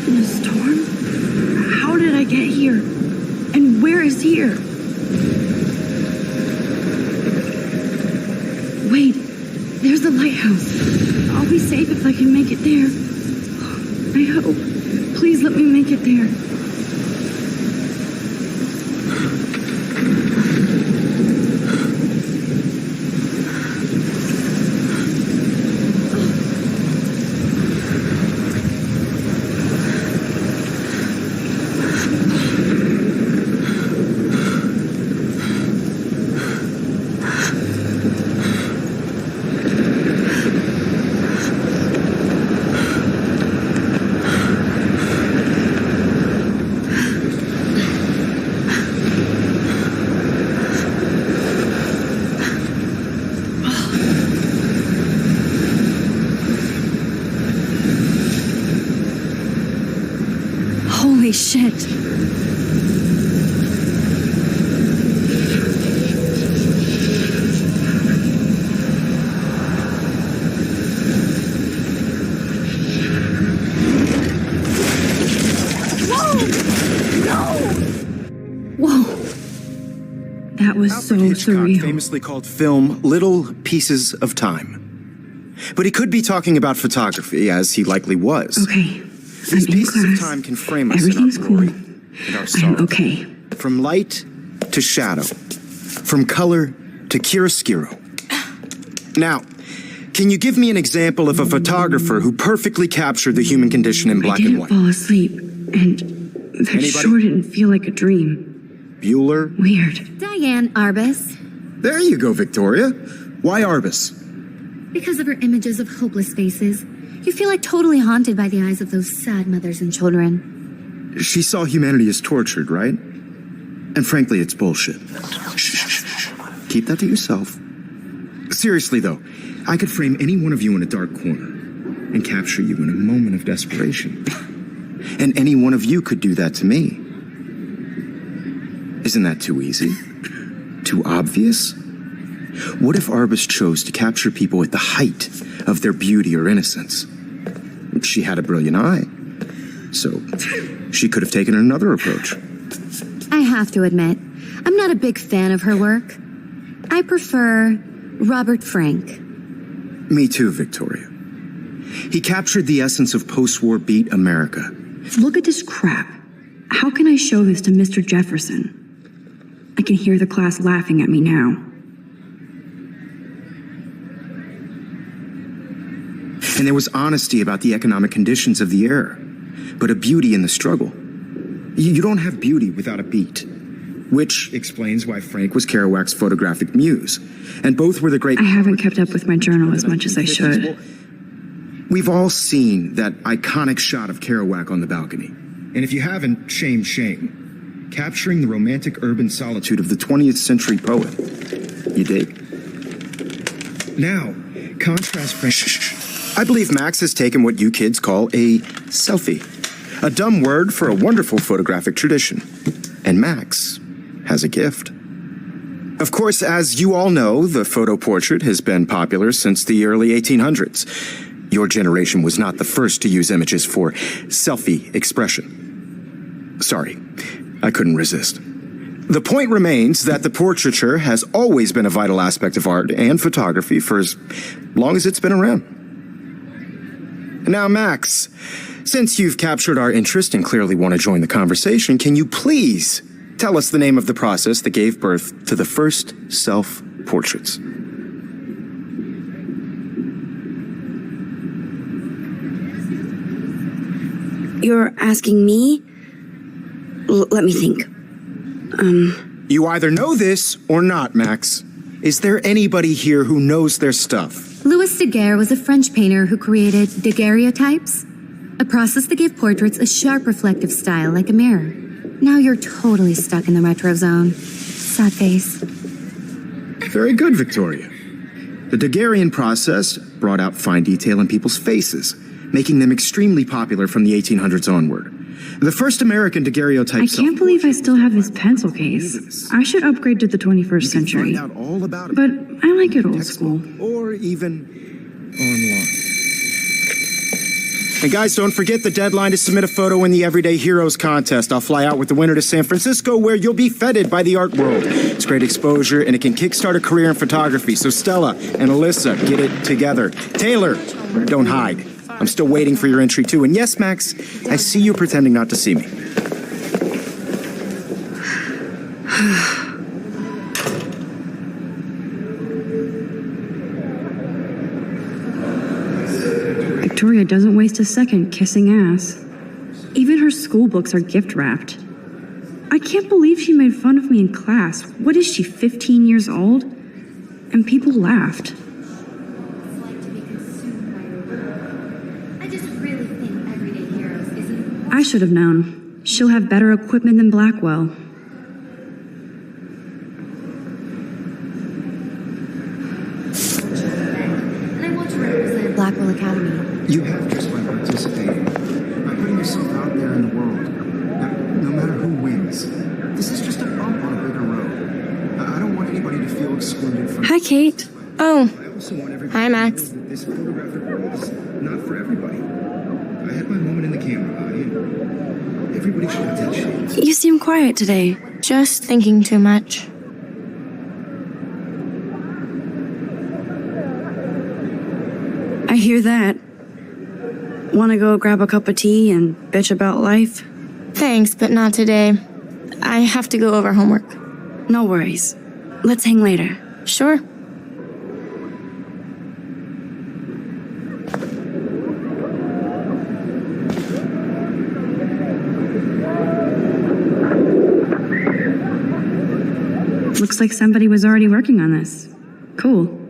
In a storm? How did I get here? And where is here? Wait, there's the lighthouse. I'll be safe if I can make it there. I hope. Please let me make it there. Holy shit. That was so surreal. Famously called film Little Pieces of Time. But he could be talking about photography, as he likely was. Okay, These I'm in pieces class. of time can frame us Everything's in our glory cool. and our sorrow. I'm okay. From light to shadow. From color to chiaroscuro. Now, can you give me an example of a photographer who perfectly captured the human condition in black and white? I didn't fall asleep, and that Anybody? sure didn't feel like a dream. Bueller? Weird. Diane Arbus. There you go, Victoria. Why Arbus? Because of her images of hopeless faces, you feel like totally haunted by the eyes of those sad mothers and children. She saw humanity as tortured, right? And frankly, it's bullshit. Shh. Keep that to yourself. Seriously, though, I could frame any one of you in a dark corner and capture you in a moment of desperation. And any one of you could do that to me. Isn't that too easy? Too obvious? What if Arbus chose to capture people at the height of their beauty or innocence? She had a brilliant eye, so she could have taken another approach. I have to admit, I'm not a big fan of her work. I prefer Robert Frank. Me too, Victoria. He captured the essence of post-war beat America. Look at this crap. How can I show this to Mr. Jefferson? I can hear the class laughing at me now. And there was honesty about the economic conditions of the era, but a beauty in the struggle. You don't have beauty without a beat, which explains why Frank was Kerouac's photographic muse, and both were the great... I haven't kept up with my journal as much as I should. We've all seen that iconic shot of Kerouac on the balcony. And if you haven't, shame. Capturing the romantic urban solitude of the 20th century poet. You dig? Now, contrast Frank... I believe Max has taken what you kids call a selfie. A dumb word for a wonderful photographic tradition. And Max has a gift. Of course, as you all know, the photo portrait has been popular since the early 1800s. Your generation was not the first to use images for selfie expression. Sorry, I couldn't resist. The point remains that the portraiture has always been a vital aspect of art and photography for as long as it's been around. Now, Max, since you've captured our interest and clearly want to join the conversation, can you please tell us the name of the process that gave birth to the first self-portraits? You're asking me? Let me think. You either know this or not, Max. Is there anybody here who knows their stuff? Louis Daguerre was a French painter who created daguerreotypes, a process that gave portraits a sharp reflective style like a mirror. Now you're totally stuck in the retro zone. Sad face. Very good, Victoria. The Daguerrean process brought out fine detail in people's faces, making them extremely popular from the 1800s onward. The first American daguerreotype... I can't believe I still have this pencil case. I should upgrade to the 21st century. Find out all about it. But I like it old school. Or even online. And guys, don't forget the deadline to submit a photo in the Everyday Heroes contest. I'll fly out with the winner to San Francisco, where you'll be feted by the art world. It's great exposure, and it can kickstart a career in photography. So Stella and Alyssa, get it together. Taylor, don't hide. I'm still waiting for your entry, too. And yes, Max, I see you pretending not to see me. Victoria doesn't waste a second kissing ass. Even her school books are gift wrapped. I can't believe she made fun of me in class. What is she, 15 years old? And people laughed. I just really think Everyday Heroes isn't. I should have known. She'll have better equipment than Blackwell. And I want to represent Blackwell Academy. You have just by participating, by putting yourself out there in the world. No matter who wins, this is just a bump on a bigger road. I don't want anybody to feel excluded from. Hi, Kate. Oh, I also want everybody hi, Max. to know that this photographic world is not for everybody. I had my moment in the camera eye, and everybody should have that shit. You seem quiet today. Just thinking too much. I hear that. Want to go grab a cup of tea and bitch about life? Thanks, but not today. I have to go over homework. No worries. Let's hang later. Sure. Looks like somebody was already working on this. Cool.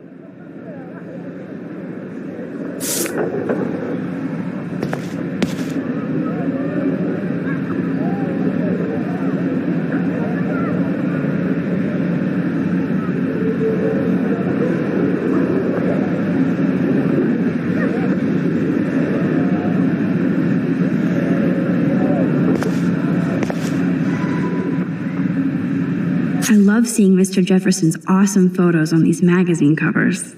I love seeing Mr. Jefferson's awesome photos on these magazine covers.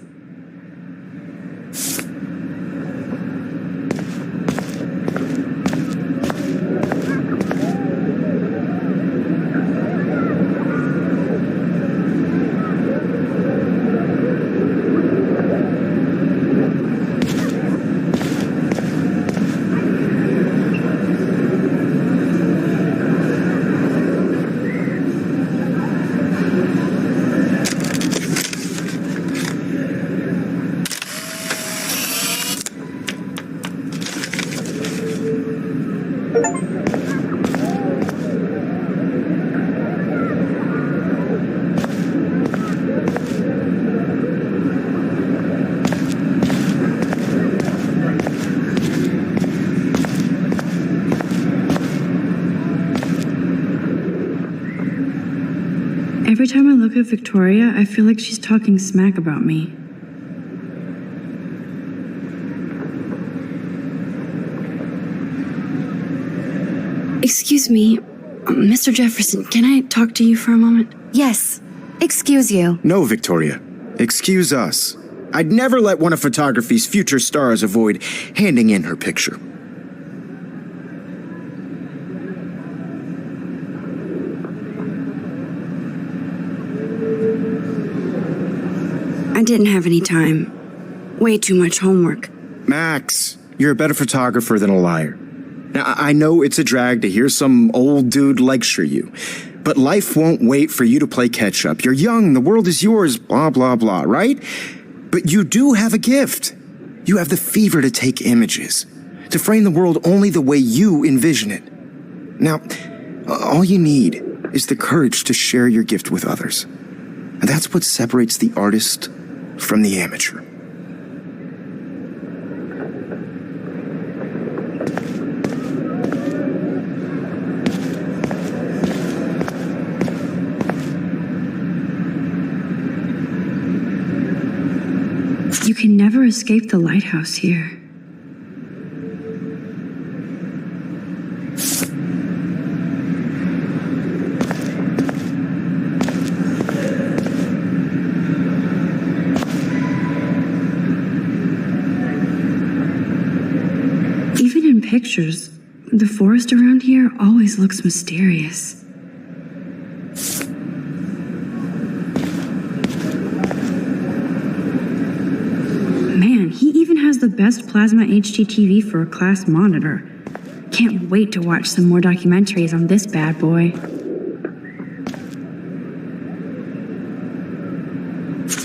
Every time I look at Victoria, I feel like she's talking smack about me. Excuse me, Mr. Jefferson, can I talk to you for a moment? Yes. Excuse you. No, Victoria. Excuse us. I'd never let one of photography's future stars avoid handing in her picture. I didn't have any time. Way too much homework. Max, you're a better photographer than a liar. Now, I know it's a drag to hear some old dude lecture you, but life won't wait for you to play catch-up. You're young, the world is yours, blah, blah, blah, right? But you do have a gift. You have the fever to take images, to frame the world only the way you envision it. Now, all you need is the courage to share your gift with others. And that's what separates the artist from the amateur. You can never escape the lighthouse here. pictures. The forest around here always looks mysterious. Man, he even has the best plasma HDTV for a class monitor. Can't wait to watch some more documentaries on this bad boy.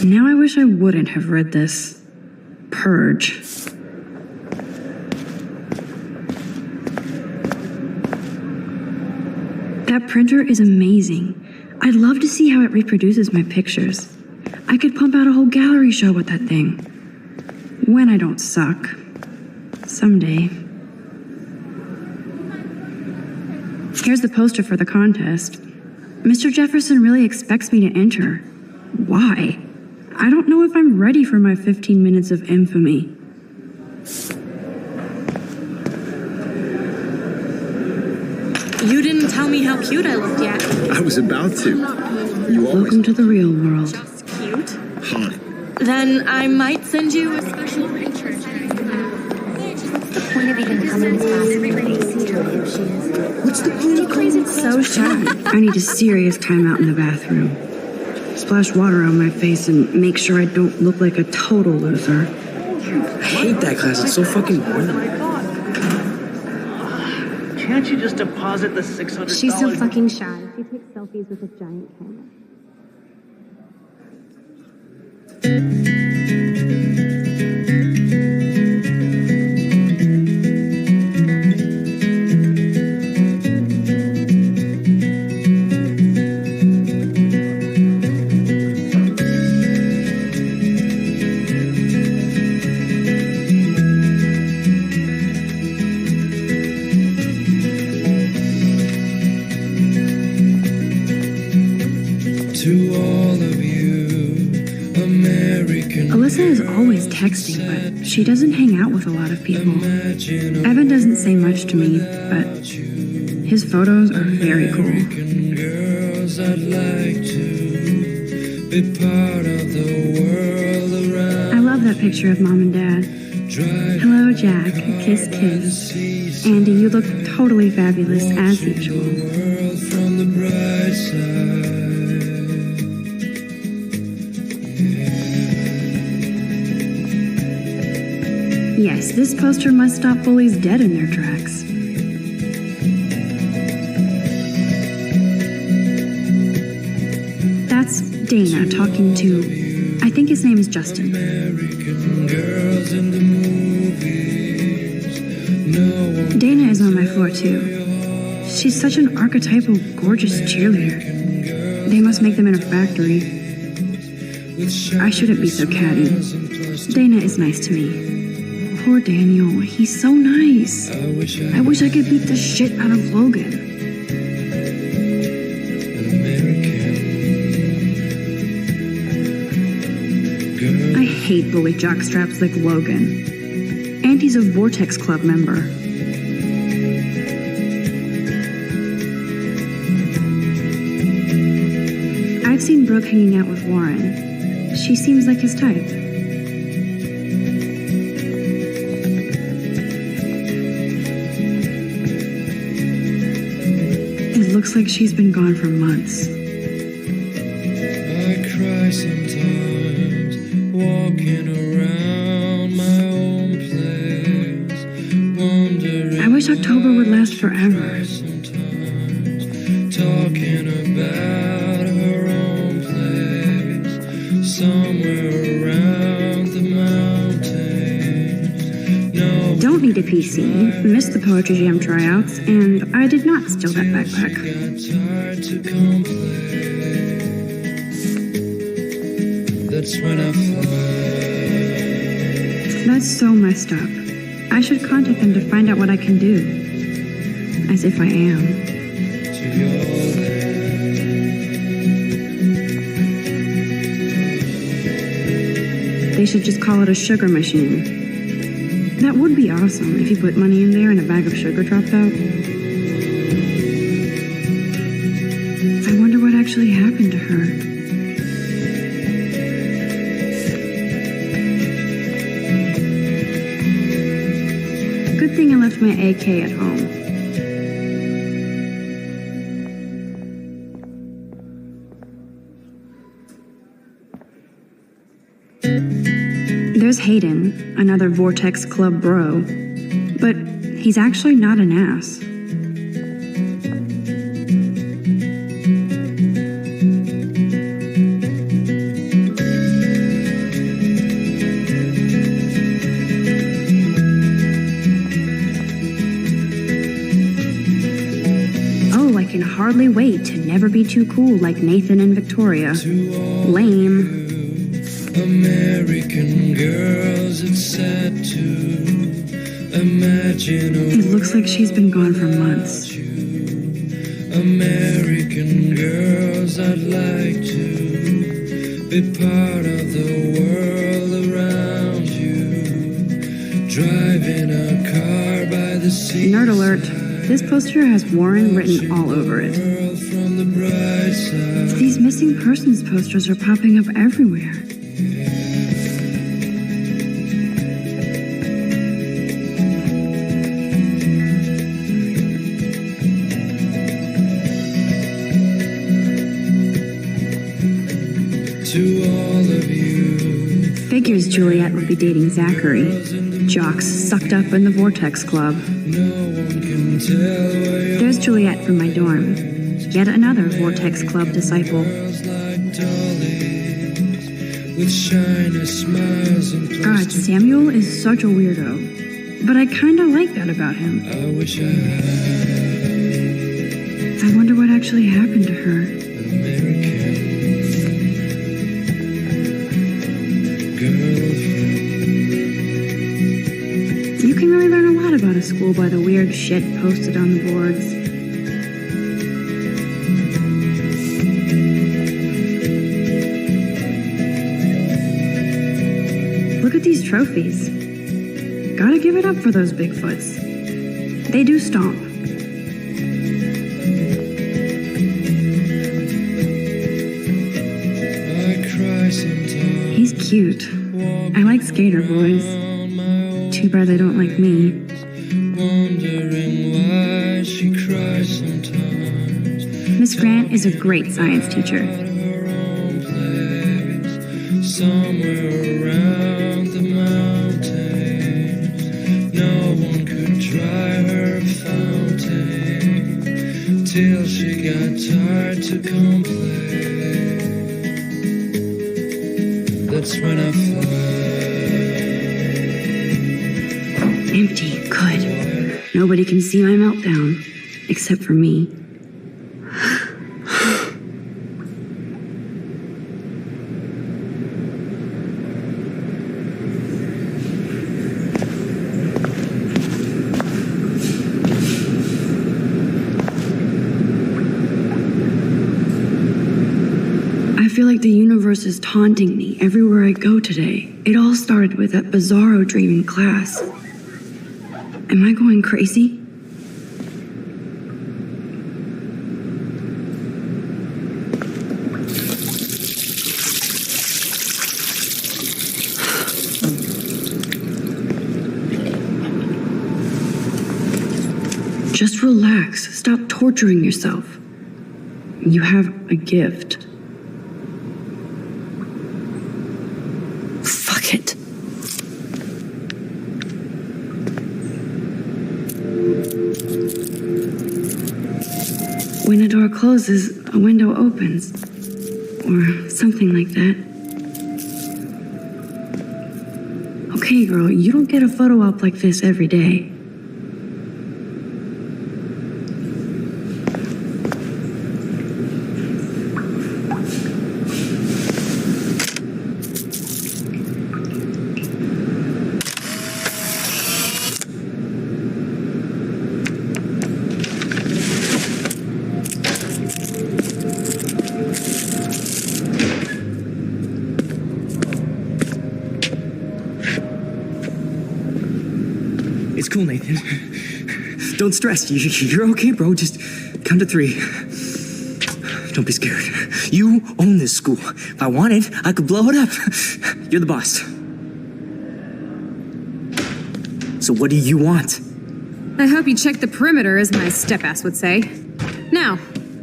Now I wish I wouldn't have read this. Purge. That printer is amazing. I'd love to see how it reproduces my pictures. I could pump out a whole gallery show with that thing. When I don't suck. Someday. Here's the poster for the contest. Mr. Jefferson really expects me to enter. Why? I don't know if I'm ready for my 15 minutes of infamy. You didn't tell me how cute I looked yet. I was about to. You always Welcome to the real world. Just cute? hot. Then I might send you a special picture. What's the point of even coming to class if you see her if she is? What's the point of Crazy, so shy. I need a serious time out in the bathroom. Splash water on my face and make sure I don't look like a total loser. I hate that class. It's so fucking boring. Can't you just deposit the $600? She's so fucking shy. She takes selfies with a giant camera. To all of you, American. Alyssa is always texting, but she doesn't hang out with a lot of people. Evan doesn't say much to me, but his photos are very cool. American girls, I'd like to be part of the world around. I love that picture of Mom and Dad. Hello, Jack. Kiss, kiss. Andy, you look totally fabulous as usual. World from the bright side. Yes, this poster must stop bullies dead in their tracks. That's Dana talking to, I think his name is Justin. American girls in the movies. No one Dana is on my floor too. She's such an archetypal, gorgeous cheerleader. They must make them in a factory. I shouldn't be so catty. Dana is nice to me. Poor Daniel, he's so nice. I wish I could beat the shit out of Logan. I hate bully jockstraps like Logan. And he's a Vortex Club member. I've seen Brooke hanging out with Warren. She seems like his type. It looks like she's been gone for months. I cry sometimes, walking around my own place, wondering. I wish October would last forever. Sometimes, talking about her own place, somewhere around the mountains. No. Don't need a PC, missed the Poetry Jam tryouts, and I did not steal that backpack. Got tired to complain. That's when I fly. That's so messed up. I should contact them to find out what I can do. As if I am. To your They should just call it a sugar machine. That would be awesome if you put money in there and a bag of sugar dropped out. I wonder what actually happened to her. Good thing I left my AK at home. There's Hayden, another Vortex Club bro, but he's actually not an ass. Oh, I can hardly wait to never be too cool like Nathan and Victoria. Lame. American girls, it's sad to imagine. It looks like she's been gone for months. American girls, I'd like to be part of the world around you. Driving a car by the sea. Nerd alert. This poster has Warren written all over it. From the bright side. These missing persons posters are popping up everywhere. To all of you. Figures Juliet would be dating Zachary. Jocks sucked up in the Vortex Club. No one can tell where There's Juliet from my dorm. Yet another Vortex Club disciple. girls like dollies with shiny smiles and God, plastic. Samuel is such a weirdo. But I kinda like that about him. I wish I had I wonder what actually happened to her. an American girlfriend. You can really learn a lot about a school by the weird shit posted on the boards. Look at these trophies. Gotta give it up for those Bigfoots. They do stomp. I cry sometimes. He's cute. I like skater boys. On my own, Too bad they don't like me. wondering why she cries sometimes. Miss Grant is a great science teacher. Her own place, somewhere around the mountains. No one could dry her fountain till she got tired to complain. That's when I fly. Empty. Good. Nobody can see my meltdown. Except for me. I feel like the universe is taunting me everywhere I go today. It all started with that bizarro dream in class. Am I going crazy? Just relax. Stop torturing yourself. You have a gift. Fuck it. When a door closes, a window opens. Or something like that. Okay, girl, you don't get a photo op like this every day. It's cool, Nathan. Don't stress. You're okay, bro. Just count to 3. Don't be scared. You own this school. If I wanted, I could blow it up. You're the boss. So what do you want? I hope you checked the perimeter, as my step-ass would say. Now,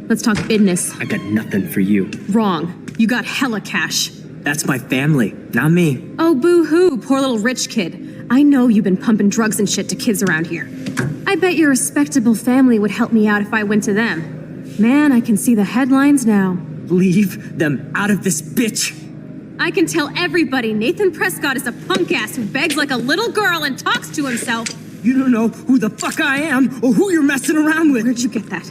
let's talk business. I got nothing for you. Wrong. You got hella cash. That's my family, not me. Oh, boo-hoo, poor little rich kid. I know you've been pumping drugs and shit to kids around here. I bet your respectable family would help me out if I went to them. Man, I can see the headlines now. Leave them out of this bitch. I can tell everybody Nathan Prescott is a punk ass who begs like a little girl and talks to himself. You don't know who the fuck I am or who you're messing around with. Where'd you get that?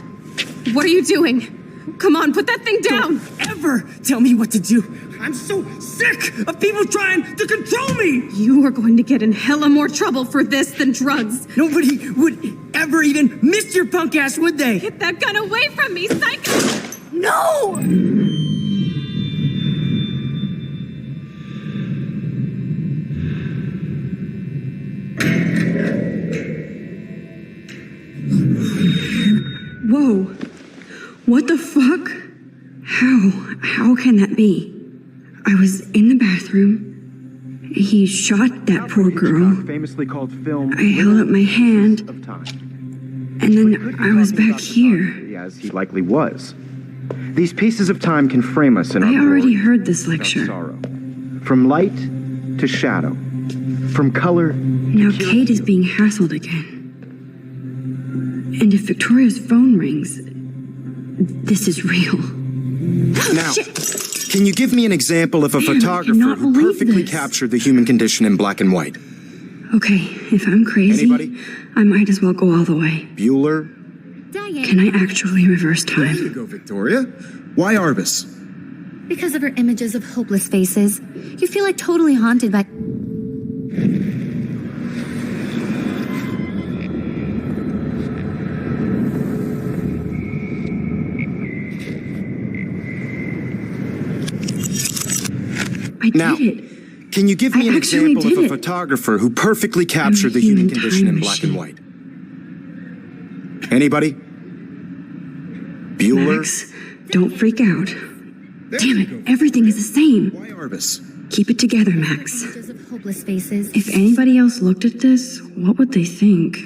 What are you doing? Come on, put that thing down! Don't ever tell me what to do. I'm so sick of people trying to control me. You are going to get in hella more trouble for this than drugs. Nobody would ever even miss your punk ass, would they? Get that gun away from me, psycho! No! Whoa. What the fuck? How can that be? I was in the bathroom. He shot that poor girl. Famously called film. I held up my hand, Of time. and then I was back here. As he likely was. These pieces of time can frame us in our I already glory, heard this our lecture. sorrow. From light to shadow. From color Now Kate is being hassled again. And if Victoria's phone rings, this is real. Now, can you give me an example of a Man, I photographer cannot who believe perfectly this. captured the human condition in black and white? Okay, if I'm crazy, Anybody? I might as well go all the way. Bueller? Diane. Can I actually reverse There you time? go, Victoria. Why Arbus? Because of her images of hopeless faces, you feel like totally haunted by... I Now, did it. Can you give me I an actually example of did a it. photographer who perfectly captured the human human condition in time black and machine. white? Anybody? Bueller? Max, don't freak out. There Damn you it, go. everything is the same. Why Arbus? Keep it together, Max. Images of hopeless faces. If anybody else looked at this, what would they think?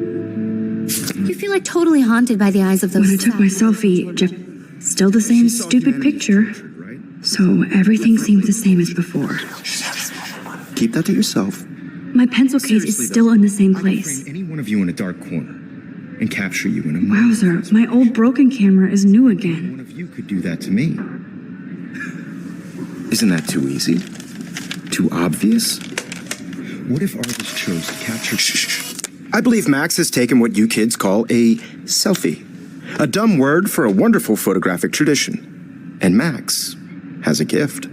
You feel like totally haunted by the eyes of those... When I took my selfie, Jeff, still the same stupid picture. Right? So everything seems the same as before. Keep that to yourself. My pencil case Seriously, is still in the same I could place. frame any one of you in a dark corner and capture you in a moment. Wowzer, my old broken camera is new again. One of you could do that to me. Isn't that too easy? Too obvious? What if Arbus chose to capture... Shh. I believe Max has taken what you kids call a selfie. A dumb word for a wonderful photographic tradition. And Max has a gift.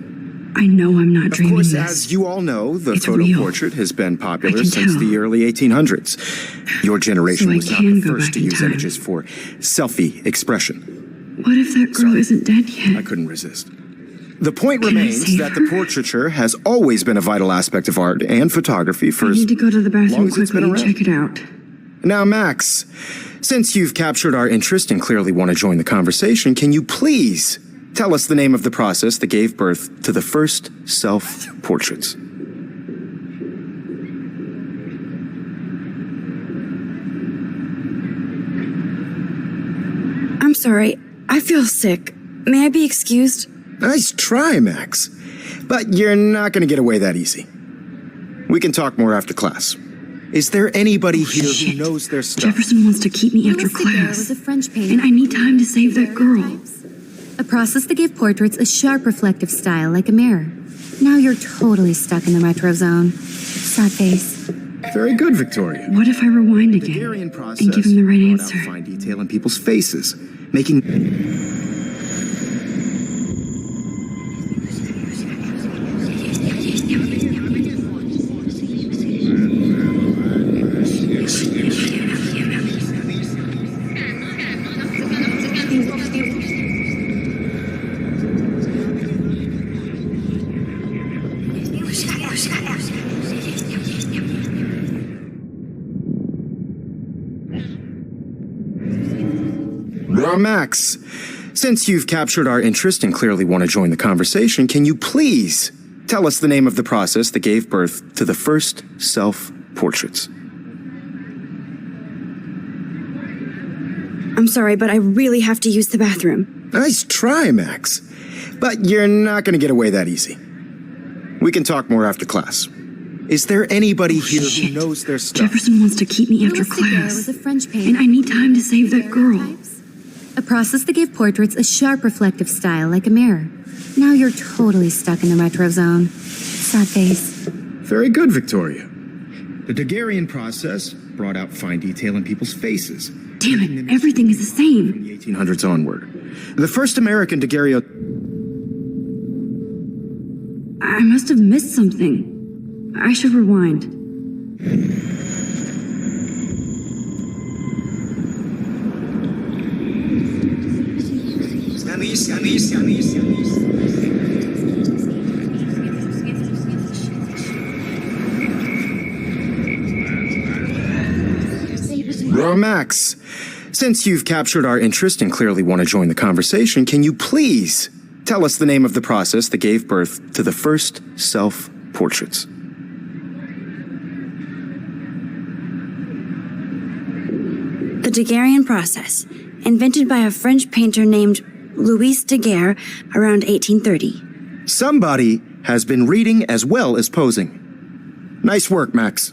I know I'm not Of dreaming course, this. as you all know, the It's photo real. portrait has been popular I can since tell. the early 1800s. Your generation So I was not can the go first back to in use time. images for selfie expression. What if that girl isn't dead yet? I couldn't resist. The point Can I remains save that the her? portraiture has always been a vital aspect of art and photography for I as need to go to the long bathroom as it's been quickly and around. check it out. Now, Max, since you've captured our interest and clearly want to join the conversation, can you please tell us the name of the process that gave birth to the first self-portraits? I'm sorry. I feel sick. May I be excused? Nice try, Max. But you're not going to get away that easy. We can talk more after class. Is there anybody here shit. who knows their stuff? Jefferson wants to keep me after Louis Daguerre class. was a French painter. And I need time to save that girl. A process that gave portraits a sharp reflective style like a mirror. Now you're totally stuck in the retro zone. Sad face. Very good, Victoria. What if I rewind The again Daguerrean process and give him the right brought out answer? fine detail in people's faces, making... Well, Max, since you've captured our interest and clearly want to join the conversation, can you please tell us the name of the process that gave birth to the first self-portraits? I'm sorry, but I really have to use the bathroom. Nice try, Max. But you're not going to get away that easy. We can talk more after class. Is there anybody here Shit. who knows their stuff? Jefferson wants to keep me after Louis Daguerre class. was a French painter. And I need time to save that girl. A process that gave portraits a sharp reflective style like a mirror. Now you're totally stuck in the retro zone. Sad face. Very good, Victoria. The Daguerrean process brought out fine detail in people's faces. Damn it, everything is the From same. the 1800s onward. The first American daguerreotype. I must have missed something. I should rewind. Well, Max, since you've captured our interest and clearly want to join the conversation, can you please tell us the name of the process that gave birth to the first self-portraits? The Daguerrean process, invented by a French painter named Louis Daguerre around 1830. Somebody has been reading as well as posing. Nice work, Max.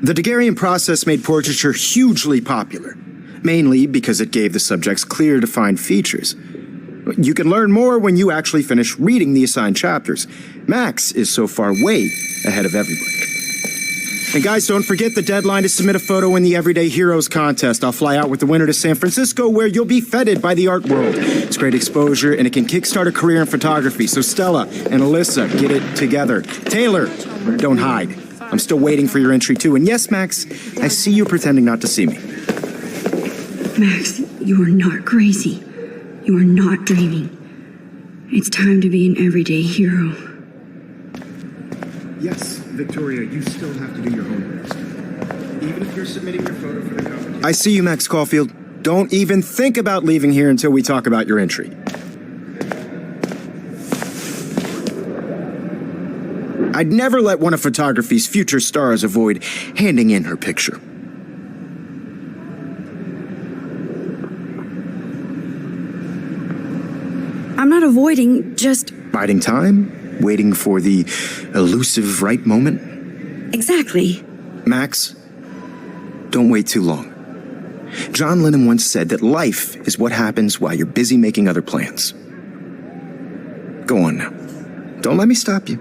The Daguerrean process made portraiture hugely popular, mainly because it gave the subjects clear, defined features. You can learn more when you actually finish reading the assigned chapters. Max is so far way ahead of everybody. And guys, don't forget the deadline to submit a photo in the Everyday Heroes contest. I'll fly out with the winner to San Francisco, where you'll be feted by the art world. It's great exposure, and it can kickstart a career in photography. So Stella and Alyssa, get it together. Taylor, don't hide. I'm still waiting for your entry, too. And yes, Max, I see you pretending not to see me. Max, you are not crazy. You are not dreaming. It's time to be an everyday hero. Yes, Victoria, you still have to do your homework. Even if you're submitting your photo for the competition. I see you, Max Caulfield. Don't even think about leaving here until we talk about your entry. I'd never let one of photography's future stars avoid handing in her picture. I'm not avoiding, just... Biding time, waiting for the elusive right moment. Exactly. Max, don't wait too long. John Lennon once said that life is what happens while you're busy making other plans. Go on now. Don't let me stop you.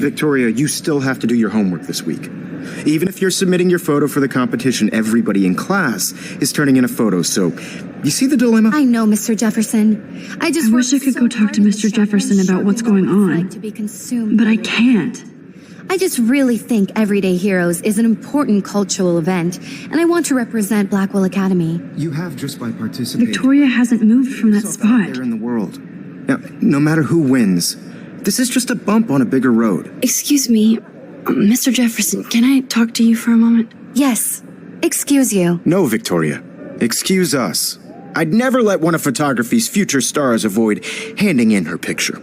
Victoria, you still have to do your homework this week. Even if you're submitting your photo for the competition, everybody in class is turning in a photo, so you see the dilemma? I know, Mr. Jefferson. I wish I could go talk to Mr. Jefferson about what's going on. But I can't. I just really think Everyday Heroes is an important cultural event, and I want to represent Blackwell Academy. You have just by participating. Victoria hasn't moved from that Out spot. there in the world. Now, no matter who wins, this is just a bump on a bigger road. Excuse me, Mr. Jefferson, can I talk to you for a moment? Yes. Excuse you. No, Victoria. Excuse us. I'd never let one of photography's future stars avoid handing in her picture.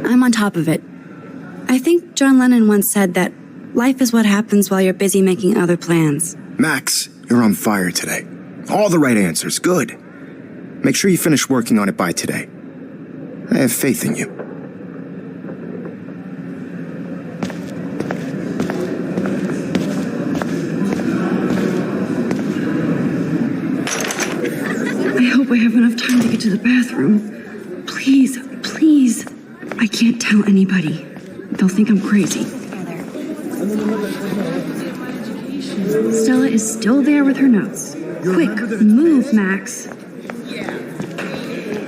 I'm on top of it. I think John Lennon once said that life is what happens while you're busy making other plans. Max, you're on fire today. All the right answers. Good. Make sure you finish working on it by today. I have faith in you. I hope I have enough time to get to the bathroom. Please, please. I can't tell anybody. They'll think I'm crazy. Stella is still there with her notes. Quick, move, Max.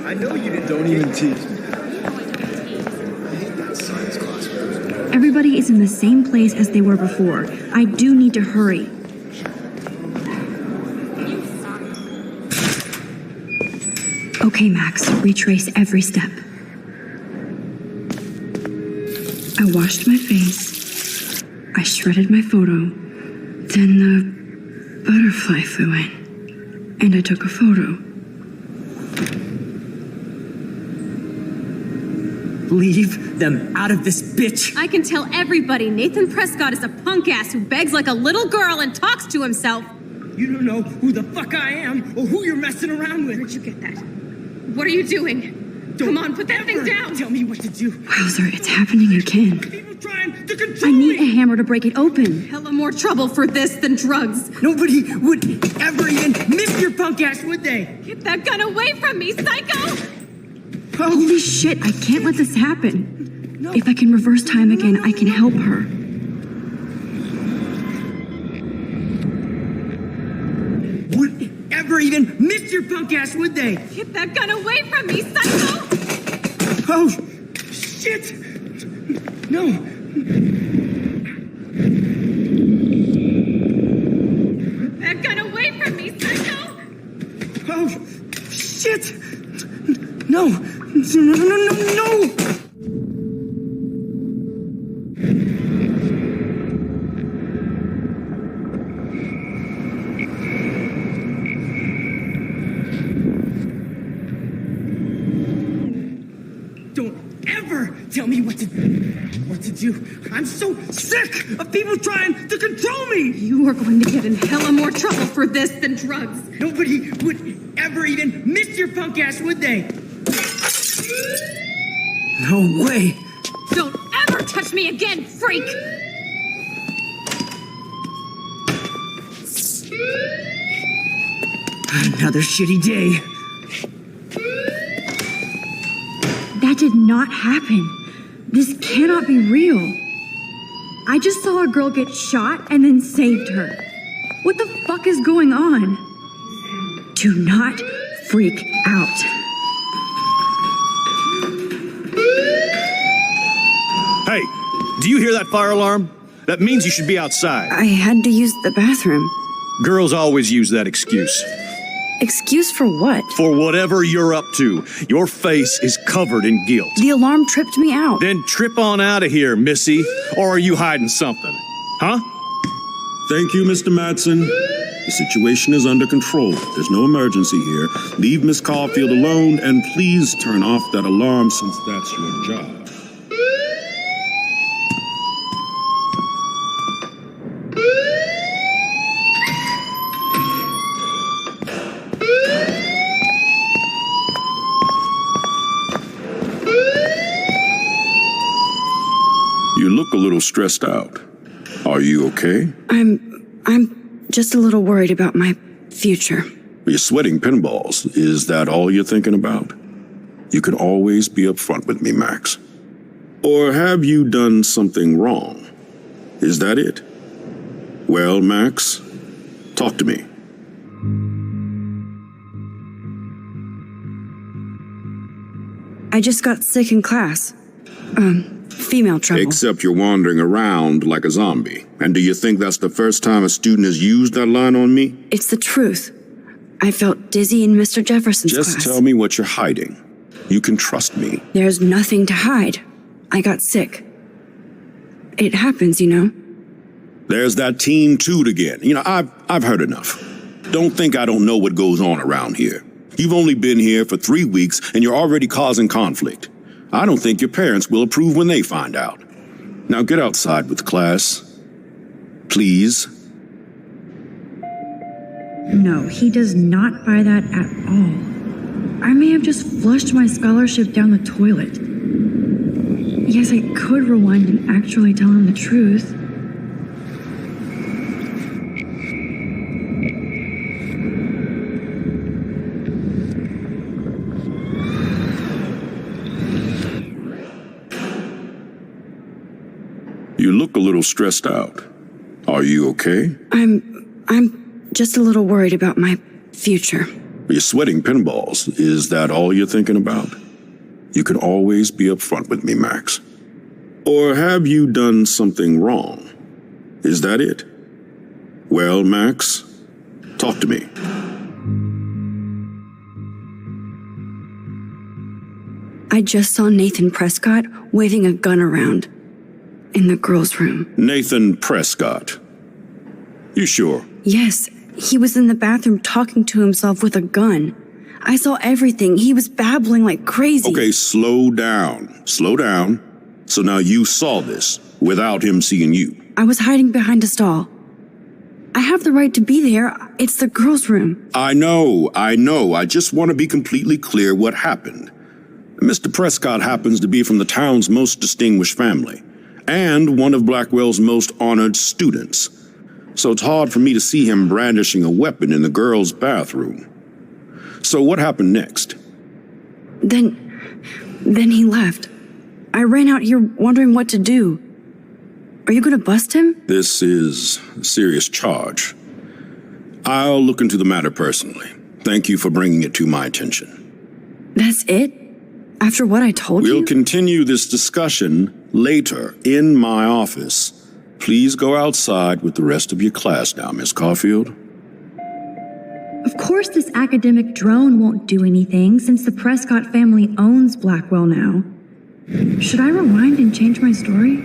I know you didn't. Don't even tease me. Everybody is in the same place as they were before. I do need to hurry. Okay, Max, retrace every step. I washed my face. I shredded my photo. Then the butterfly flew in. And I took a photo. Leave them out of this bitch. I can tell everybody Nathan Prescott is a punk ass who begs like a little girl and talks to himself. You don't know who the fuck I am or who you're messing around with. Where'd you get that? What are you doing? Come on, put that thing down. Tell me what to do. Wowzer, it's happening again. People trying to control I need me. a hammer to break it open. Hella more trouble for this than drugs. Nobody would ever even miss your punk ass, would they? Get that gun away from me, psycho! Holy shit, I can't let this happen. If I can reverse time again, I can help her. Would ever even miss your punk ass, would they? Get that gun away from me, psycho! Oh, shit! No. That gun away from me, psycho! Oh, shit! No! No! Don't ever tell me what to do. I'm so sick of people trying to control me! You are going to get in hella more trouble for this than drugs. Nobody would ever even miss your punk ass, would they? No way! Don't ever touch me again, freak! Another shitty day. That did not happen. This cannot be real. I just saw a girl get shot and then saved her. What the fuck is going on? Do not freak out. Hey, do you hear that fire alarm? That means you should be outside. I had to use the bathroom. Girls always use that excuse. Excuse for what? For whatever you're up to. Your face is covered in guilt. The alarm tripped me out. Then trip on out of here, Missy. Or are you hiding something? Huh? Thank you, Mr. Madsen. The situation is under control. There's no emergency here. Leave Miss Caulfield alone and please turn off that alarm since that's your job. You look a little stressed out. Are you okay? I'm just a little worried about my future. You're sweating pinballs. Is that all you're thinking about? You can always be upfront with me, Max. Or have you done something wrong? Is that it? Well, Max, talk to me. I just got sick in class. Female trouble. Except you're wandering around like a zombie. And do you think that's the first time a student has used that line on me? It's the truth. I felt dizzy in Mr. Jefferson's class. Just tell me what you're hiding. You can trust me. There's nothing to hide. I got sick. It happens, you know. There's that teen toot again. I've heard enough. Don't think I don't know what goes on around here. You've only been here for 3 weeks and you're already causing conflict. I don't think your parents will approve when they find out. Now get outside with class. Please. No, he does not buy that at all. I may have just flushed my scholarship down the toilet. Yes, I could rewind and actually tell him the truth. You look a little stressed out. Are you okay? I'm just a little worried about my future. You're sweating pinballs. Is that all you're thinking about? You can always be upfront with me, Max. Or have you done something wrong? Is that it? Well, Max, talk to me. I just saw Nathan Prescott waving a gun around in the girls' room. Nathan Prescott. You sure? Yes, he was in the bathroom talking to himself with a gun. I saw everything. He was babbling like crazy. Okay, slow down. Slow down. So now you saw this without him seeing you. I was hiding behind a stall. I have the right to be there. It's the girls' room. I know. I just want to be completely clear what happened. Mr. Prescott happens to be from the town's most distinguished family, and one of Blackwell's most honored students. So it's hard for me to see him brandishing a weapon in the girls' bathroom. So what happened next? Then he left. I ran out here wondering what to do. Are you going to bust him? This is a serious charge. I'll look into the matter personally. Thank you for bringing it to my attention. That's it? After what I told you? We'll continue this discussion later in my office. Please go outside with the rest of your class now, Miss Caulfield. Of course this academic drone won't do anything since the Prescott family owns Blackwell now. Should I rewind and change my story?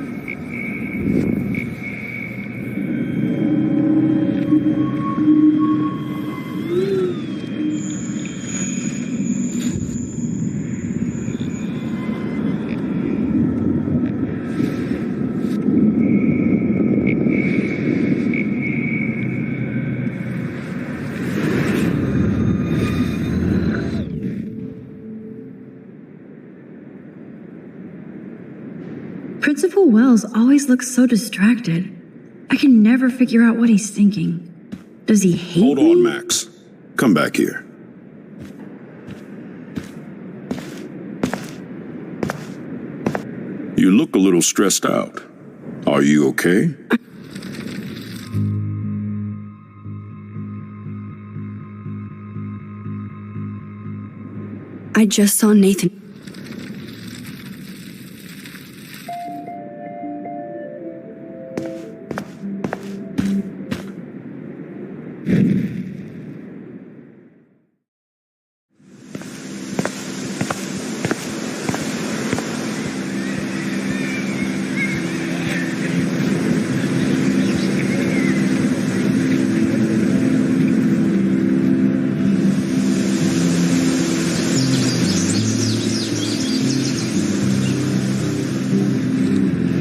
Principal Wells always looks so distracted. I can never figure out what he's thinking. Does he hate me? Hold on, Max. Come back here. You look a little stressed out. Are you okay? I just saw Nathan.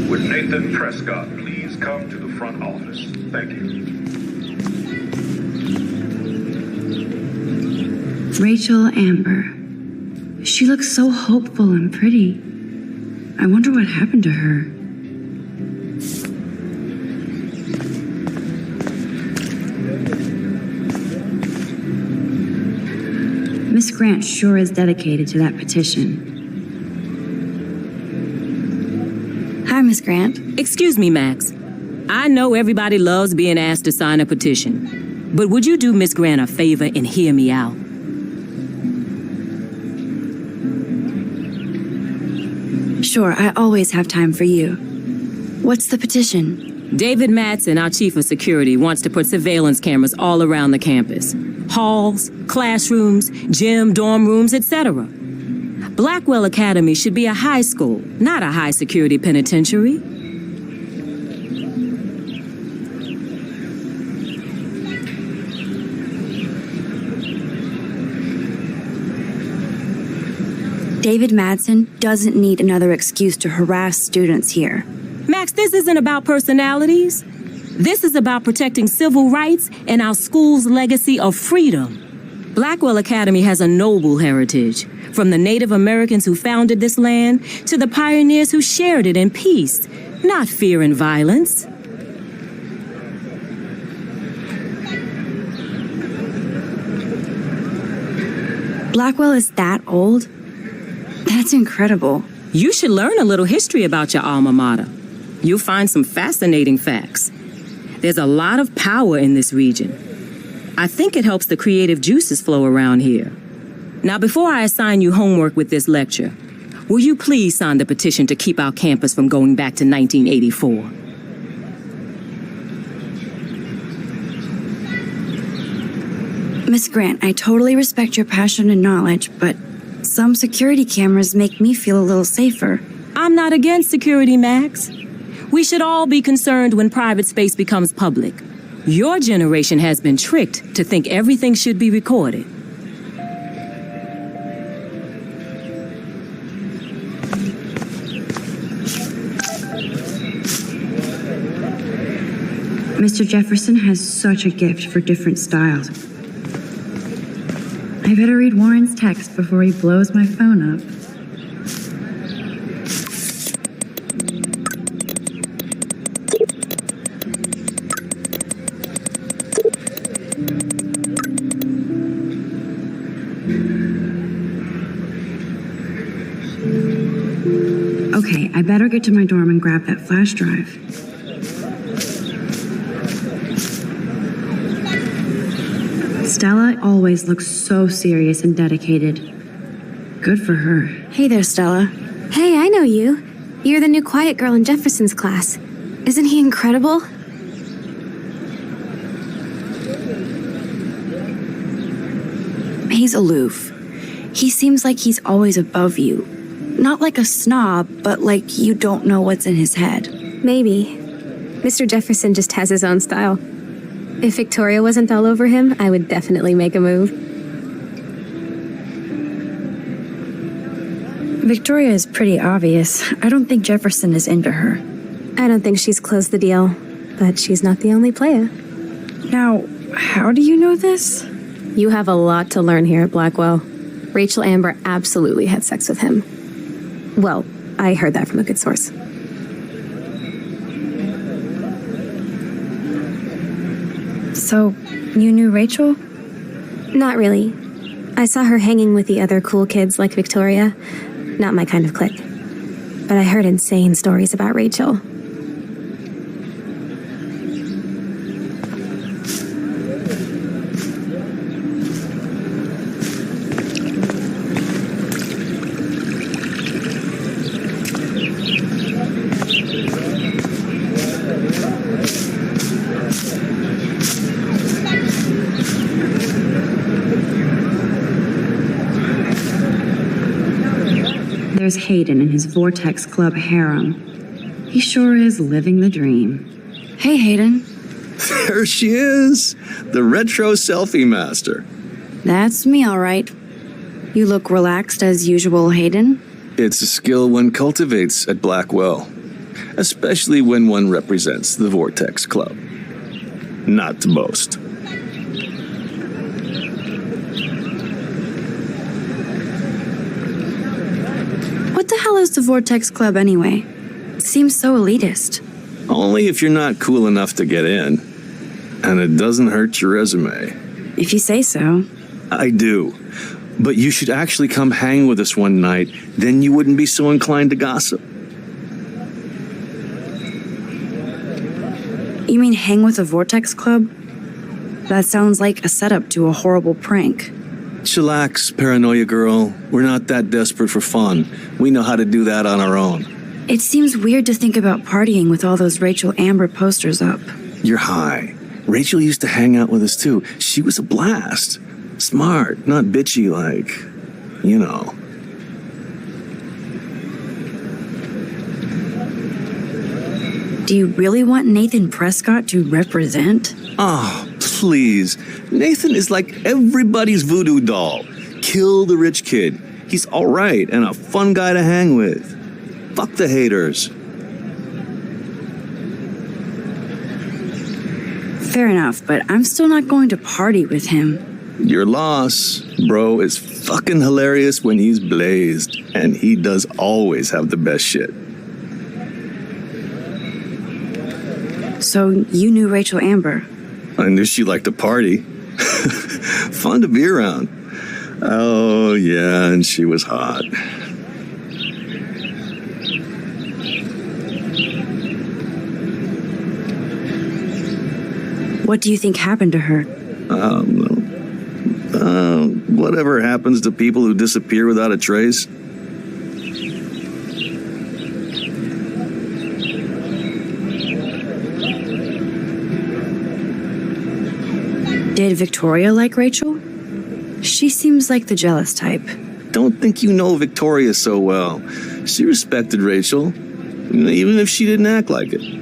Would Nathan Prescott please come to the front office? Thank you. Rachel Amber. She looks so hopeful and pretty. I wonder what happened to her. Miss Grant sure is dedicated to that petition. Hi, Miss Grant. Excuse me, Max. I know everybody loves being asked to sign a petition, but would you do Miss Grant a favor and hear me out? Sure, I always have time for you. What's the petition? David Madsen, our chief of security, wants to put surveillance cameras all around the campus. Halls, classrooms, gym, dorm rooms, etc. Blackwell Academy should be a high school, not a high-security penitentiary. David Madsen doesn't need another excuse to harass students here. Max, this isn't about personalities. This is about protecting civil rights and our school's legacy of freedom. Blackwell Academy has a noble heritage, from the Native Americans who founded this land to the pioneers who shared it in peace, not fear and violence. Blackwell is that old? That's incredible. You should learn a little history about your alma mater. You'll find some fascinating facts. There's a lot of power in this region. I think it helps the creative juices flow around here. Now, before I assign you homework with this lecture, will you please sign the petition to keep our campus from going back to 1984? Miss Grant, I totally respect your passion and knowledge, but some security cameras make me feel a little safer. I'm not against security, Max. We should all be concerned when private space becomes public. Your generation has been tricked to think everything should be recorded. Mr. Jefferson has such a gift for different styles. I better read Warren's text before he blows my phone up. Okay, I better get to my dorm and grab that flash drive. Stella always looks so serious and dedicated. Good for her. Hey there, Stella. Hey, I know you. You're the new quiet girl in Jefferson's class. Isn't he incredible? He's aloof. He seems like he's always above you. Not like a snob, but like you don't know what's in his head. Maybe. Mr. Jefferson just has his own style. If Victoria wasn't all over him, I would definitely make a move. Victoria is pretty obvious. I don't think Jefferson is into her. I don't think she's closed the deal, but she's not the only player. Now, how do you know this? You have a lot to learn here at Blackwell. Rachel Amber absolutely had sex with him. Well, I heard that from a good source. So, you knew Rachel? Not really. I saw her hanging with the other cool kids like Victoria. Not my kind of clique. But I heard insane stories about Rachel. There's Hayden in his Vortex Club harem. He sure is living the dream. Hey, Hayden. There she is, the retro selfie master. That's me, all right. You look relaxed as usual, Hayden. It's a skill one cultivates at Blackwell, especially when one represents the Vortex Club. Not to boast. What the hell is the Vortex Club anyway? It seems so elitist. Only if you're not cool enough to get in. And it doesn't hurt your resume. If you say so. I do. But you should actually come hang with us one night, then you wouldn't be so inclined to gossip. You mean hang with a Vortex Club? That sounds like a setup to a horrible prank. Chillax, paranoia girl. We're not that desperate for fun. We know how to do that on our own. It seems weird to think about partying with all those Rachel Amber posters up. You're high. Rachel used to hang out with us too. She was a blast. Smart, not bitchy like, you know. Do you really want Nathan Prescott to represent? Oh, please. Nathan is like everybody's voodoo doll. Kill the rich kid. He's all right and a fun guy to hang with. Fuck the haters. Fair enough, but I'm still not going to party with him. Your loss, bro, is fucking hilarious when he's blazed, and he does always have the best shit. So you knew Rachel Amber? I knew she liked to party. Fun to be around. Oh, yeah, and she was hot. What do you think happened to her? Whatever happens to people who disappear without a trace. Did Victoria like Rachel? She seems like the jealous type. Don't think you know Victoria so well. She respected Rachel, even if she didn't act like it.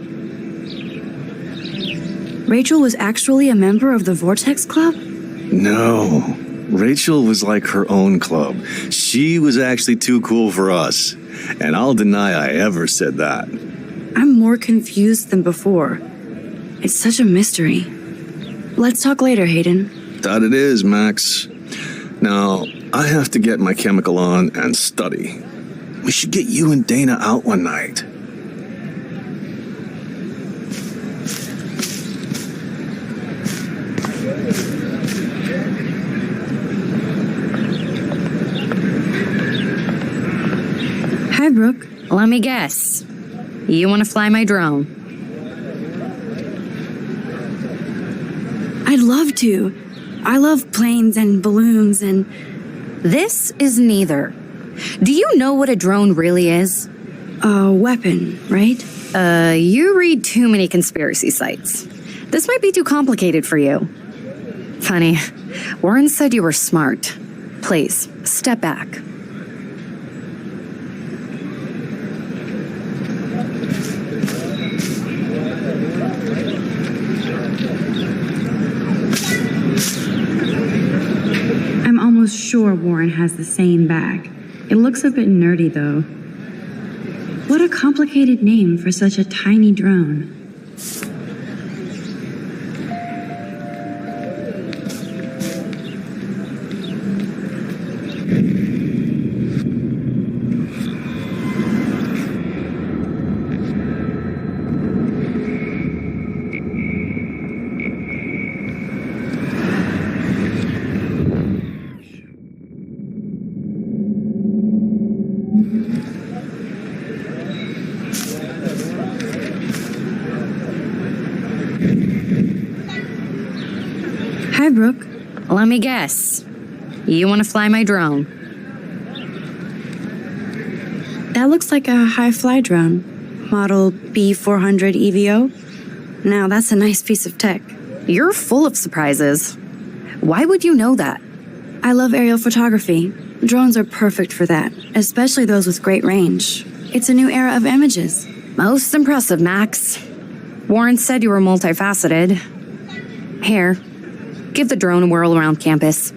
Rachel was actually a member of the Vortex Club? No. Rachel was like her own club. She was actually too cool for us. And I'll deny I ever said that. I'm more confused than before. It's such a mystery. Let's talk later, Hayden. That it is, Max. Now, I have to get my chemical on and study. We should get you and Dana out one night. Hi, Brooke. Let me guess. You want to fly my drone? I'd love to. I love planes and balloons and... This is neither. Do you know what a drone really is? A weapon, right? You read too many conspiracy sites. This might be too complicated for you. Funny, Warren said you were smart. Please, step back. I'm almost sure Warren has the same bag. It looks a bit nerdy, though. What a complicated name for such a tiny drone. Hi, Brooke. Let me guess. You want to fly my drone? That looks like a high-fly drone. Model B400 EVO. Now, that's a nice piece of tech. You're full of surprises. Why would you know that? I love aerial photography. Drones are perfect for that, especially those with great range. It's a new era of images. Most impressive, Max. Warren said you were multifaceted. Here, give the drone a whirl around campus.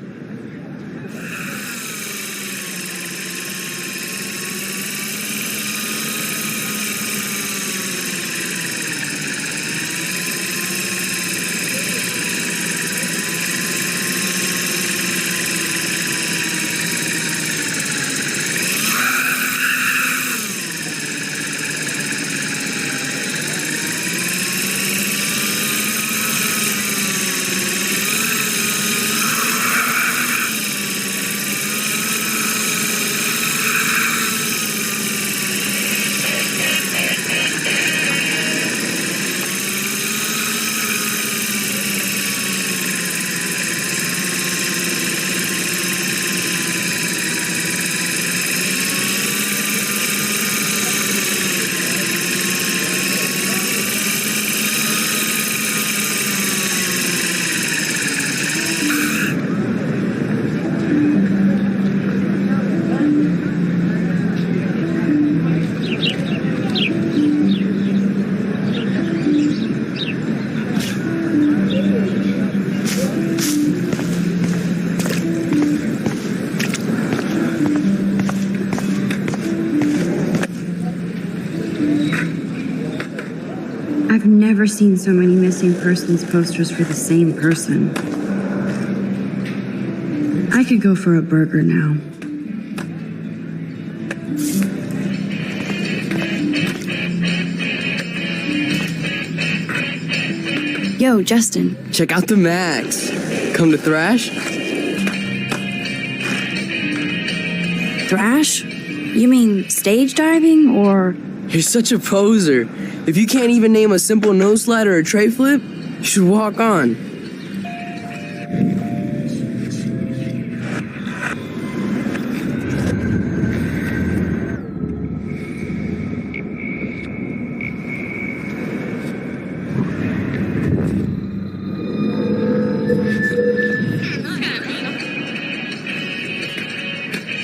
I've never seen so many missing persons posters for the same person. I could go for a burger now. Yo, Justin. Check out the Max. Come to Thrash? Thrash? You mean stage diving, or... You're such a poser. If you can't even name a simple nose slide or a tray flip, You should walk on.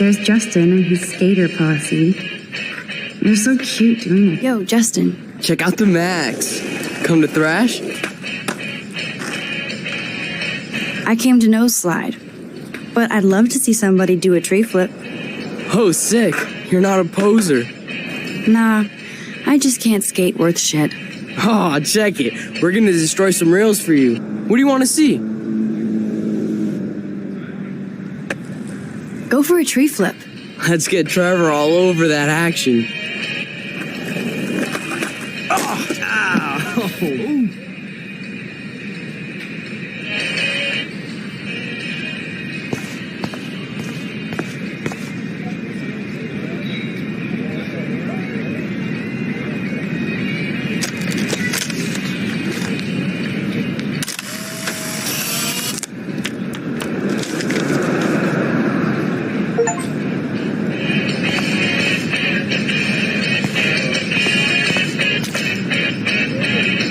There's Justin and his skater posse. They're so cute doing it. Yo, Justin. Check out the Max. Come to thrash? I came to nose slide, but I'd love to see somebody do a tree flip. Oh, sick. You're not a poser. Nah, I just can't skate worth shit. Oh, check it. We're gonna destroy some rails for you. What do you want to see? Go for a tree flip. Let's get Trevor all over that action.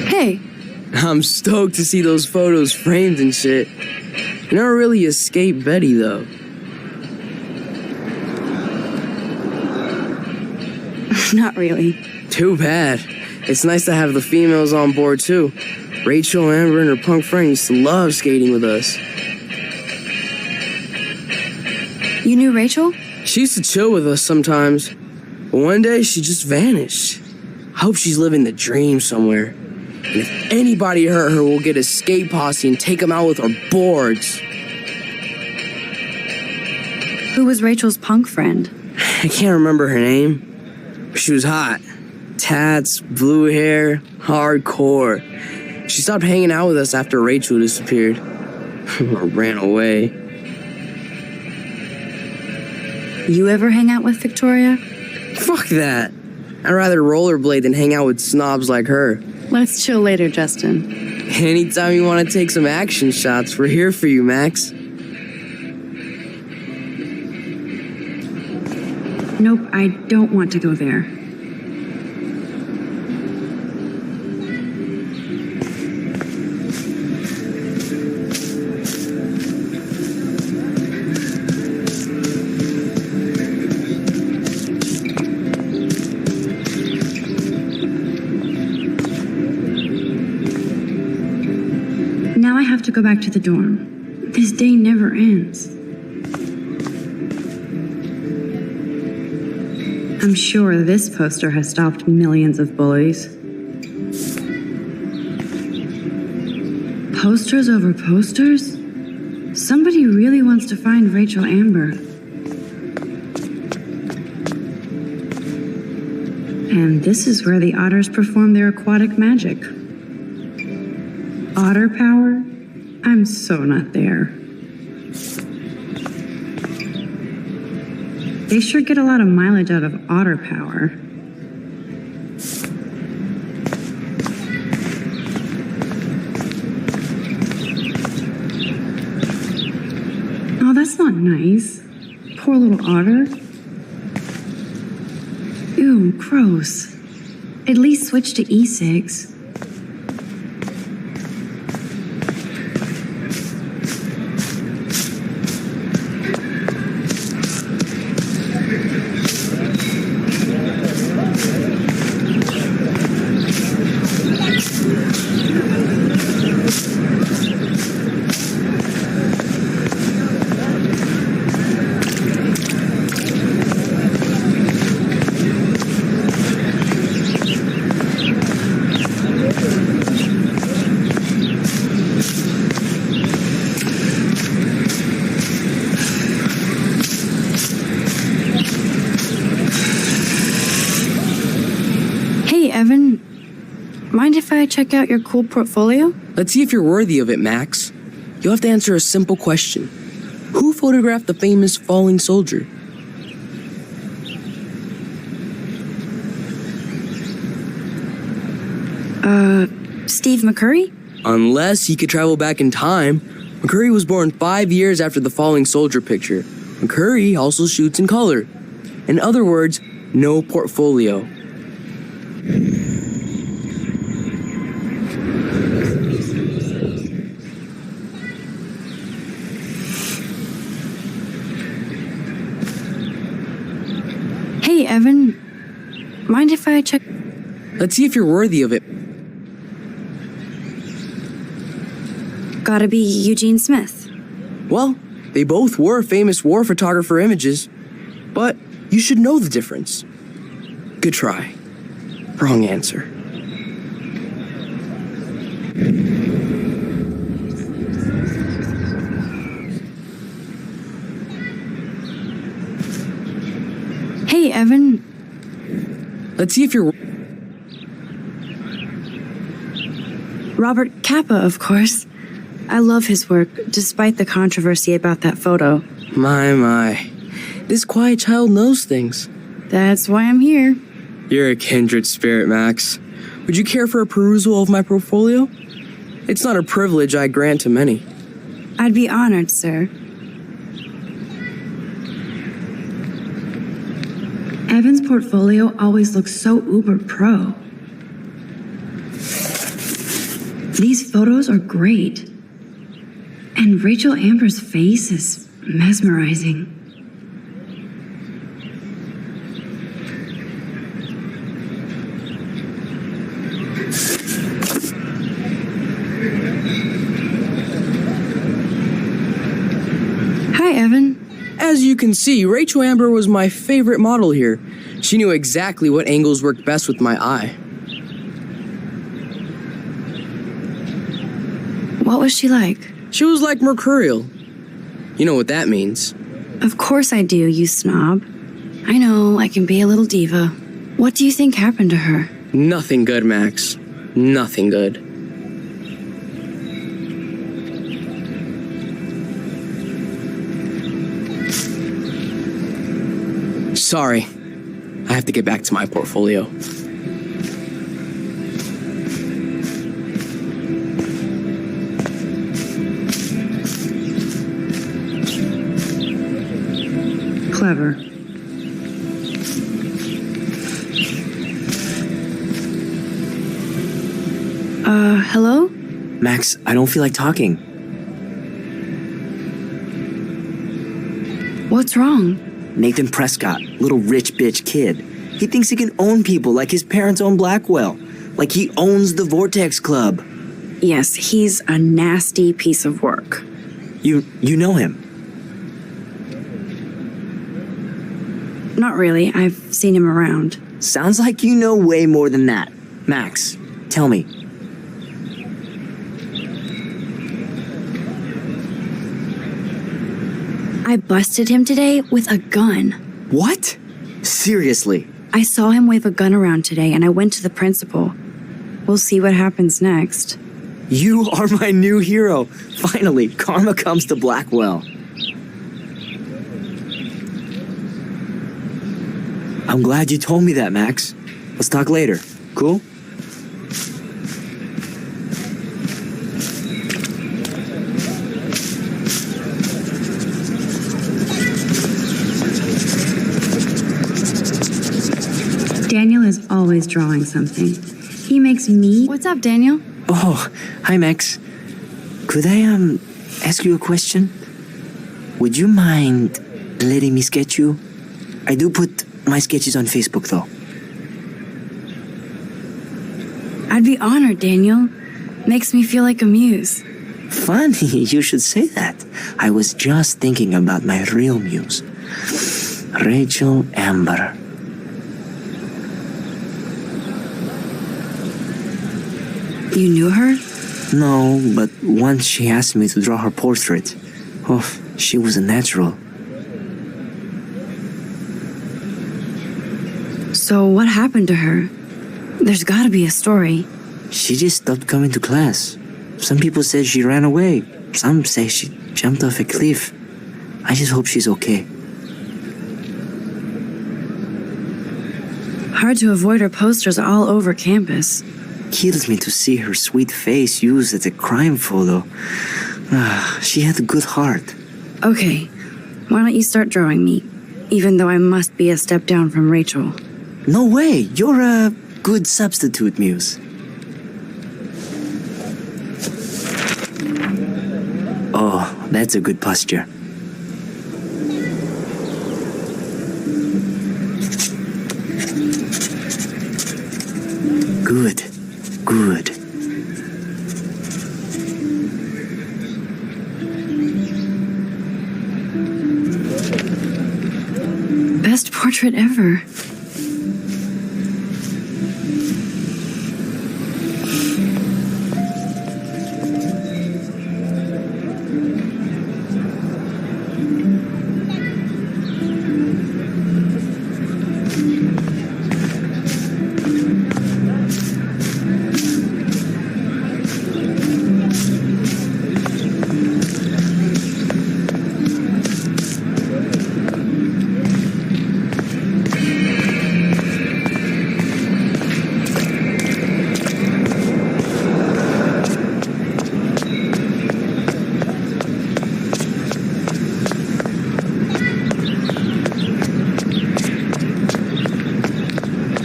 Hey. I'm stoked to see those photos framed and shit. You never really escaped Betty, though. Not really. Too bad. It's nice to have the females on board, too. Rachel, Amber, and her punk friend used to love skating with us. You knew Rachel? She used to chill with us sometimes. But one day, she just vanished. I hope she's living the dream somewhere. And if anybody hurt her, we'll get a skate posse and take them out with our boards. Who was Rachel's punk friend? I can't remember her name. She was hot. Tats, blue hair, hardcore. She stopped hanging out with us after Rachel disappeared. Or ran away. You ever hang out with Victoria? Fuck that. I'd rather rollerblade than hang out with snobs like her. Let's chill later, Justin. Anytime you want to take some action shots, we're here for you, Max. Nope, I don't want to go there. Now I have to go back to the dorm. This day never ends. I'm sure this poster has stopped millions of bullies. Posters over posters? Somebody really wants to find Rachel Amber. And this is where the otters perform their aquatic magic. Otter power? I'm so not there. They sure get a lot of mileage out of otter power. Oh, that's not nice. Poor little otter. Ew, gross. At least switch to E6. Evan, mind if I check out your cool portfolio? Let's see if you're worthy of it, Max. You'll have to answer a simple question. Who photographed the famous falling soldier? Steve McCurry? Unless he could travel back in time. McCurry was born 5 years after the falling soldier picture. McCurry also shoots in color. In other words, no portfolio. Hey, Evan. Mind if I check? Let's see if you're worthy of it. Gotta be Eugene Smith. Well, they both were famous war photographer images, but you should know the difference. Good try. Wrong answer. Hey, Evan. Let's see if you're... Robert Capa, of course. I love his work, despite the controversy about that photo. My. This quiet child knows things. That's why I'm here. You're a kindred spirit, Max. Would you care for a perusal of my portfolio? It's not a privilege I grant to many. I'd be honored, sir. Evan's portfolio always looks so uber pro. These photos are great. And Rachel Amber's face is mesmerizing. Hi, Evan. As you can see, Rachel Amber was my favorite model here. She knew exactly what angles worked best with my eye. What was she like? She was like mercurial. You know what that means. Of course I do, you snob. I know, I can be a little diva. What do you think happened to her? Nothing good, Max. Nothing good. Sorry. I have to get back to my portfolio. Clever. Hello? Max, I don't feel like talking. What's wrong? Nathan Prescott, little rich bitch kid. He thinks he can own people like his parents own Blackwell. Like he owns the Vortex Club. Yes, he's a nasty piece of work. You know him? Not really. I've seen him around. Sounds like you know way more than that. Max, tell me. I busted him today with a gun. What? Seriously? I saw him wave a gun around today and I went to the principal. We'll see what happens next. You are my new hero. Finally, karma comes to Blackwell. I'm glad you told me that, Max. Let's talk later. Cool? Daniel is always drawing something. He makes me... What's up, Daniel? Oh, hi, Max. Could I, ask you a question? Would you mind letting me sketch you? I do put my sketches on Facebook, though. I'd be honored, Daniel. Makes me feel like a muse. Funny, you should say that. I was just thinking about my real muse. Rachel Amber. You knew her? No, but once she asked me to draw her portrait. Oh, she was a natural. So what happened to her? There's gotta be a story. She just stopped coming to class. Some people said she ran away. Some say she jumped off a cliff. I just hope she's okay. Hard to avoid her posters all over campus. kills me to see her sweet face used as a crime photo. She had a good heart. Okay, why don't you start drawing me? Even though I must be a step down from Rachel. No way, you're a good substitute, Muse. Oh, that's a good posture. Good, good. Best portrait ever.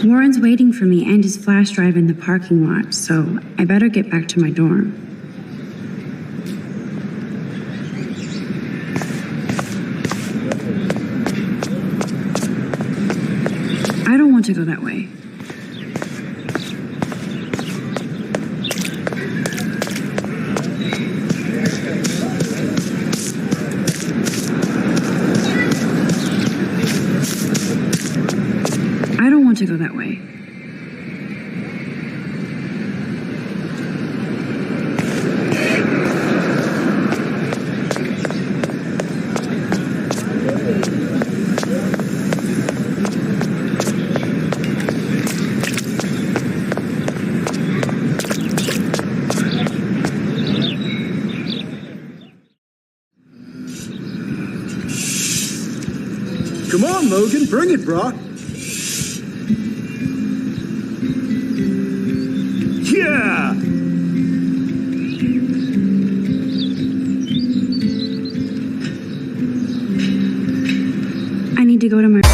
Warren's waiting for me and his flash drive in the parking lot, so I better get back to my dorm. I don't want to go that way. I don't want to go that way. Come on, Logan, bring it, brah. Yeah! I need to go to my...